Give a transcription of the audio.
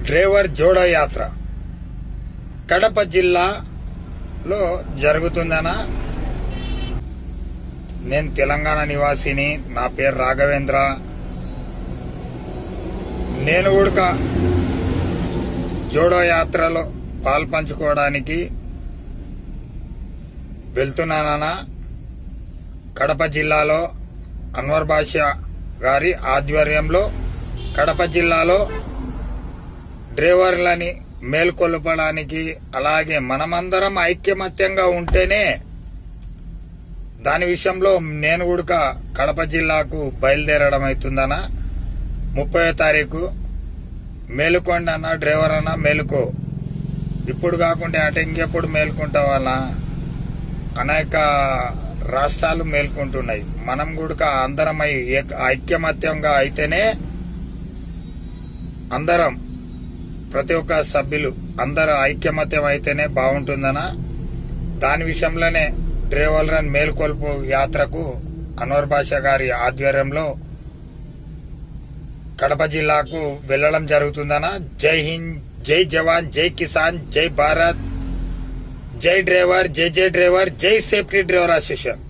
Driver Jodo Yatra Kadapa జిల్లాలో జరుగుతుందనా? నేను తెలంగాణ నివాసిని. నా పేరు రాఘవేంద్ర. నేను కూడా జోడో యాత్రలో పాల్పంచుకోవడానికి వెళ్తున్నానా? కడప జిల్లాలో అన్వర్ బాషా గారి ఆధ్వర్యంలో కడప జిల్లాలో డ్రైవర్లని మేల్కొల్పడానికి, అలాగే మనమందరం ఐక్యమత్యంగా ఉంటేనే దాని విషయంలో నేను కూడా కడప జిల్లాకు బయలుదేరడం అవుతుందనా? 30వ తారీఖు మేలుకోండి అన్న, డ్రైవర్ అన్న మేలుకో. ఇప్పుడు కాకుండా అంటే ఇంకెప్పుడు మేలుకుంటావన్నా? అనేక రాష్ట్రాలు మేల్కొంటున్నాయి. మనం కూడా అందరం ఐక్యమత్యంగా అయితేనే, అందరం ప్రతి ఒక్క సభ్యులు అందరూ ఐక్యమత్యం అయితేనే బాగుంటుందనా? దాని విషయంలోనే డ్రైవర్లను మేల్కొల్పు యాత్రకు అన్వర్ బాషా గారి ఆధ్వర్యంలో కడప జిల్లాకు వెళ్లడం జరుగుతుందనా? జై హింద్, జై జవాన్, జై కిసాన్, జై భారత్, జై డ్రైవర్, జై జై డ్రైవర్, జై సేఫ్టీ డ్రైవర్ అసోసియేషన్.